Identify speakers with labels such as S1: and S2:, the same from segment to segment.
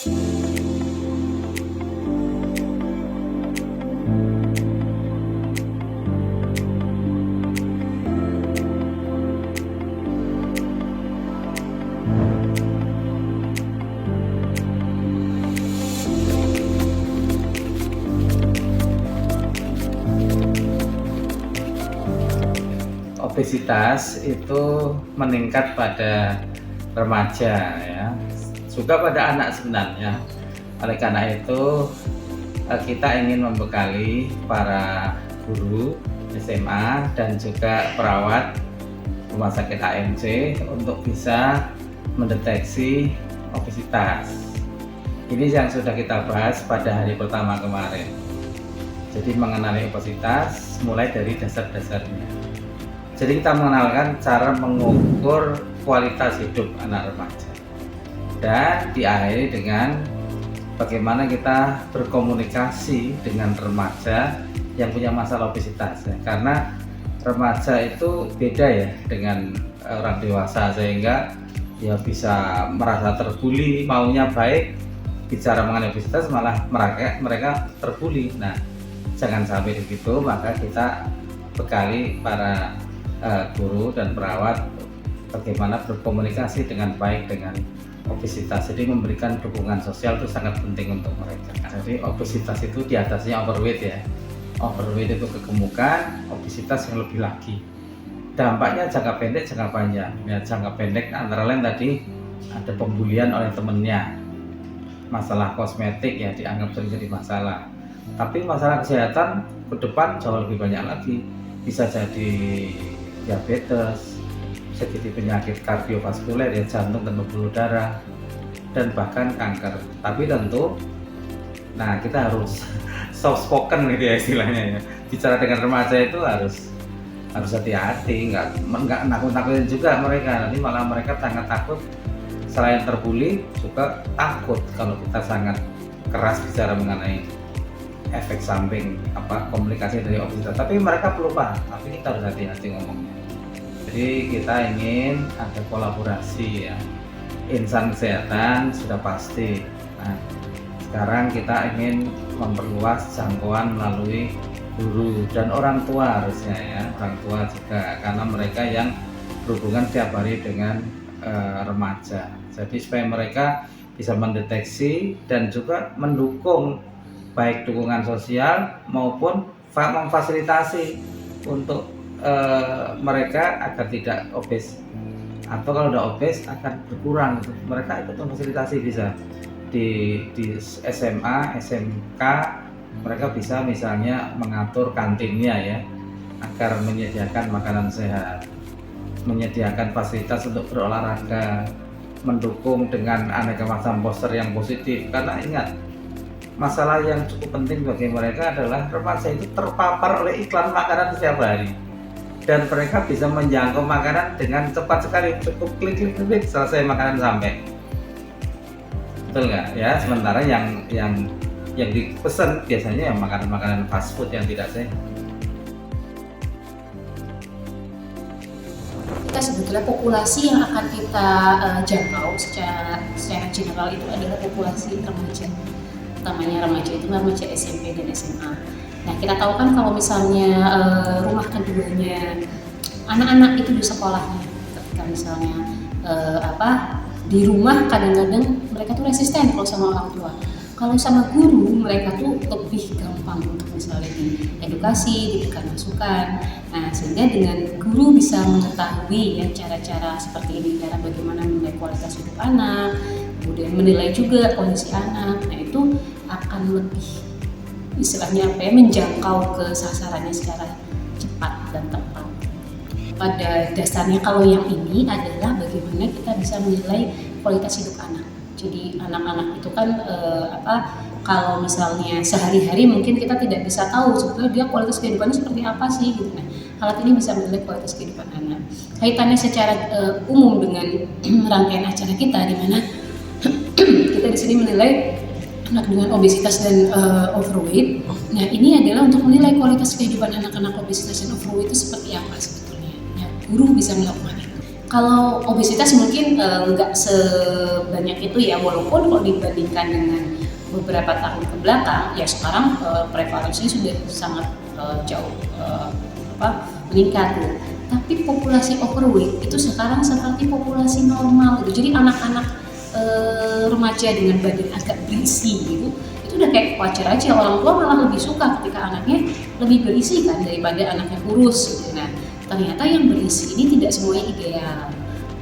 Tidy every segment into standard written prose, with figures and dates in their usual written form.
S1: Obesitas itu meningkat pada remaja ya, juga pada anak sebenarnya. Oleh karena itu kita ingin membekali para guru SMA dan juga perawat rumah sakit AMC untuk bisa mendeteksi obesitas. Ini yang sudah kita bahas pada hari pertama kemarin. Jadi mengenali obesitas mulai dari dasar-dasarnya. Jadi kita mengenalkan cara mengukur kualitas hidup anak remaja dan diakhiri dengan bagaimana kita berkomunikasi dengan remaja yang punya masalah obesitas ya. Karena remaja itu beda ya dengan orang dewasa, sehingga dia bisa merasa terbuli, maunya baik, bicara mengenai obesitas malah mereka terbuli. Nah, jangan sampai begitu, maka kita bekali para guru dan perawat bagaimana berkomunikasi dengan baik dengan obesitas. Jadi memberikan dukungan sosial itu sangat penting untuk mereka. Jadi obesitas itu di atasnya overweight ya. Overweight itu kegemukan, obesitas yang lebih lagi. Dampaknya jangka pendek, jangka panjang. Ya, jangka pendek antara lain tadi ada pembulian oleh temennya, masalah kosmetik ya dianggap sering jadi masalah. Tapi masalah kesehatan ke depan jauh lebih banyak lagi. Bisa jadi diabetes, bisa jadi penyakit kardiovaskuler ya, jantung dan pembuluh darah, dan bahkan kanker. Tapi tentu, nah kita harus soft spoken gitu ya istilahnya ya. Bicara dengan remaja itu harus hati-hati, nggak nakut-nakutin juga mereka. Nanti malah mereka sangat takut, selain terbuli juga takut kalau kita sangat keras bicara mengenai efek samping komunikasi dari obesitas. Tapi mereka perlu paham, tapi kita harus hati-hati ngomongnya. Jadi kita ingin ada kolaborasi ya, insan kesehatan sudah pasti. Nah, sekarang kita ingin memperluas jangkauan melalui guru dan orang tua harusnya ya, orang tua juga, karena mereka yang berhubungan setiap hari dengan remaja. Jadi supaya mereka bisa mendeteksi dan juga mendukung, baik dukungan sosial maupun memfasilitasi untuk mereka agar tidak obes, atau kalau udah obes akan berkurang. Mereka ikut memfasilitasi, bisa di SMA, SMK mereka bisa misalnya mengatur kantinnya ya, agar menyediakan makanan sehat, menyediakan fasilitas untuk berolahraga, mendukung dengan aneka macam poster yang positif. Karena ingat, masalah yang cukup penting bagi mereka adalah remaja itu terpapar oleh iklan makanan setiap hari, dan mereka bisa menjangkau makanan dengan cepat sekali, cukup klik selesai makanan sampai. Betul nggak ya? Sementara yang dipesan biasanya yang makanan fast food yang tidak sehat.
S2: Kita sebetulnya populasi yang akan kita jangkau secara general itu adalah populasi remaja. Utamanya remaja itu remaja SMP dan SMA. Nah, kita tahu kan kalau misalnya rumah keduanya anak-anak itu di sekolahnya, ketika misalnya di rumah kadang-kadang mereka tuh resisten kalau sama orang tua. Kalau sama guru mereka tuh lebih gampang untuk misalnya diedukasi, diberikan masukan. Nah, sehingga dengan guru bisa mengetahui ya cara-cara seperti ini, cara bagaimana menilai kualitas hidup anak, kemudian menilai juga kondisi anak. Nah, itu akan lebih istilahnya menjangkau ke sasarannya secara cepat dan tepat. Pada dasarnya kalau yang ini adalah bagaimana kita bisa menilai kualitas hidup anak. Jadi anak-anak itu kan kalau misalnya sehari-hari mungkin kita tidak bisa tahu sebetulnya dia kualitas kehidupannya seperti apa sih gitu. Nah, alat ini bisa menilai kualitas kehidupan anak. Kaitannya secara umum dengan rangkaian acara kita, di mana kita di sini menilai anak dengan obesitas dan overweight. Nah, ini adalah untuk menilai kualitas kehidupan anak-anak obesitas dan overweight itu seperti apa sebetulnya. Ya, guru bisa melakukan itu. Kalau obesitas mungkin nggak sebanyak itu ya, walaupun kalau dibandingkan dengan beberapa tahun ke belakang, ya sekarang prevalensinya sudah sangat jauh meningkat tuh. Tapi populasi overweight itu sekarang seperti populasi normal gitu. Jadi anak-anak remaja dengan badan agak berisi gitu, itu udah kayak wajar aja. Orang tua malah lebih suka ketika anaknya lebih berisi kan daripada anaknya kurus gitu. Nah, ternyata yang berisi ini tidak semuanya ideal.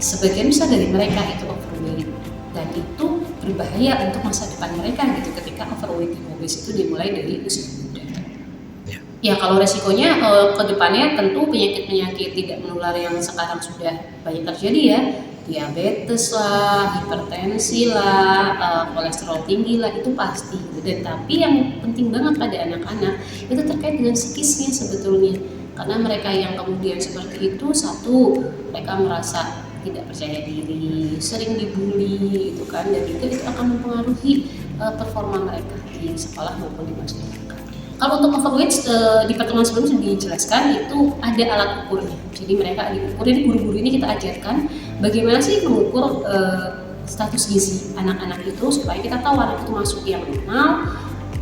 S2: Sebagian besar dari mereka itu overweight, dan itu berbahaya untuk masa depan mereka gitu ketika overweight dan obes itu dimulai dari usia muda. Ya kalau resikonya ke depannya tentu penyakit-penyakit tidak menular yang sekarang sudah banyak terjadi ya, diabetes lah, hipertensi lah, kolesterol tinggi lah, itu pasti. Dan tapi yang penting banget pada anak-anak itu terkait dengan psikisnya sebetulnya. Karena mereka yang kemudian seperti itu, satu, mereka merasa tidak percaya diri, sering dibully gitu kan, dan juga itu akan mempengaruhi performa mereka di sekolah maupun di masyarakat. Kalau untuk overweight di pertemuan sebelumnya sudah dijelaskan itu ada alat ukurnya. Jadi mereka diukur, jadi guru-guru ini kita ajarkan bagaimana sih mengukur status gizi anak-anak itu supaya kita tahu anak itu masuk yang normal,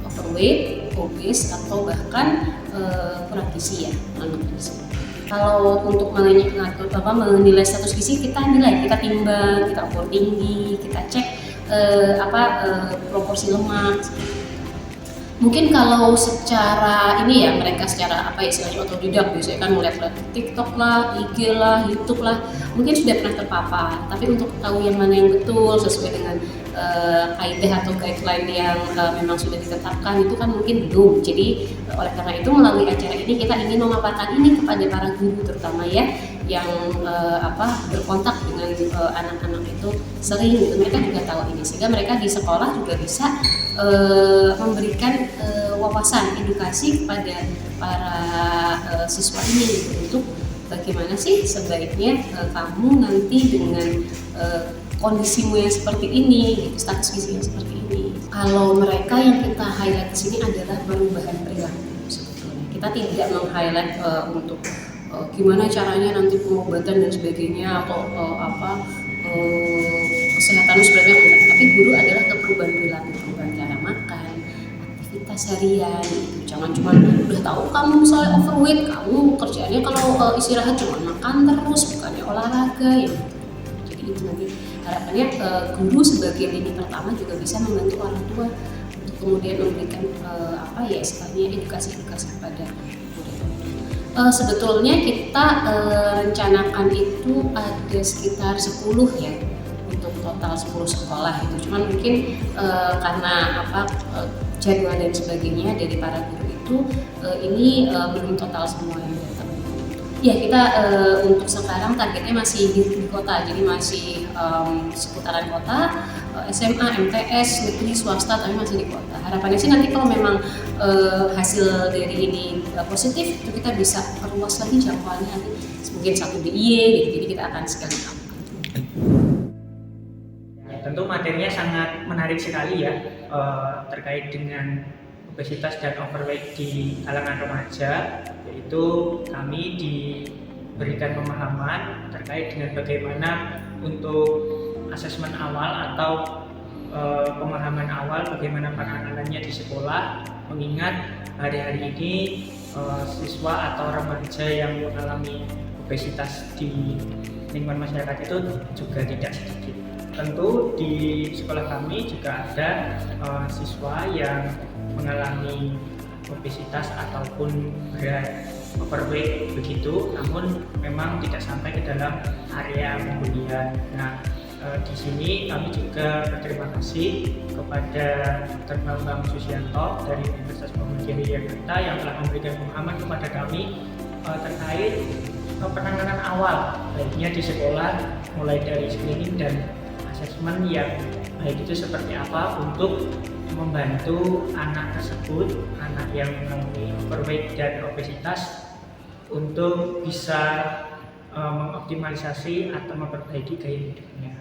S2: overweight, obes, atau bahkan kurang gizi ya, malnutrisi. Kalau untuk menilai status gizi, kita nilai, kita timbang, kita ukur tinggi, kita cek proporsi lemak. Mungkin kalau secara ini ya, mereka secara istilahnya otodidak, biasanya kan melihat TikTok lah, IG lah, YouTube lah, mungkin sudah pernah terpapar. Tapi untuk tahu yang mana yang betul sesuai dengan kaidah atau guideline yang memang sudah ditetapkan itu kan mungkin belum. Jadi oleh karena itu melalui acara ini kita ingin memaparkan ini kepada para guru terutama ya, yang berkontak dengan anak-anak itu sering gitu. Mereka juga tahu ini, sehingga mereka di sekolah juga bisa memberikan wawasan edukasi kepada para siswa ini gitu, untuk bagaimana sih sebaiknya kamu nanti dengan kondisimu yang seperti ini, gitu, status gizi yang seperti ini. Kalau mereka yang kita highlight di sini adalah perubahan perilaku sebetulnya. Kita tidak meng-highlight untuk gimana caranya nanti pengobatan dan sebagainya atau kesehatan sebenarnya enggak. Tapi guru adalah perubahan perilaku, perubahan cara makan, aktivitas harian gitu. Jangan cuma udah tahu kamu misalnya overweight, kamu kerjaannya kalau istirahat cuma makan terus, bukannya olahraga ya. Jadi itu nanti harapannya guru sebagai lini pertama juga bisa membantu orang tua untuk kemudian memberikan istilahnya edukasi kepada murid. Sebetulnya kita rencanakan itu ada sekitar 10 ya, untuk total 10 sekolah itu. Cuman mungkin karena jadwal dan sebagainya dari para guru itu ini belum total semua yang datang. Ya kita untuk sekarang targetnya masih di kota, jadi masih seputaran kota, SMA, MTS, negeri, swasta, tapi masih di kota. Harapannya sih nanti kalau memang hasil dari ini positif, itu kita bisa perluas lagi jangkauannya, nanti mungkin 1 DIY gitu, jadi kita akan sekali lakukan.
S3: Tentu materinya sangat menarik sekali ya, terkait dengan obesitas dan overweight di kalangan remaja, yaitu kami diberikan pemahaman terkait dengan bagaimana untuk asesmen awal atau pemahaman awal bagaimana penanganannya di sekolah, mengingat hari-hari ini siswa atau remaja yang mengalami obesitas di lingkungan masyarakat itu juga tidak sedikit. Tentu di sekolah kami juga ada siswa yang mengalami obesitas ataupun berat overweight begitu, namun memang tidak sampai ke dalam area pembulian. Nah, di sini kami juga berterima kasih kepada Dr. Bambang Susianto dari Universitas Muhammadiyah Yogyakarta yang telah memberikan pemahaman kepada kami terkait penanganan awal, baiknya di sekolah, mulai dari screening dan asesmen yang baik itu seperti apa untuk membantu anak tersebut, anak yang mengalami overweight dan obesitas, untuk bisa mengoptimalisasi atau memperbaiki gaya hidupnya.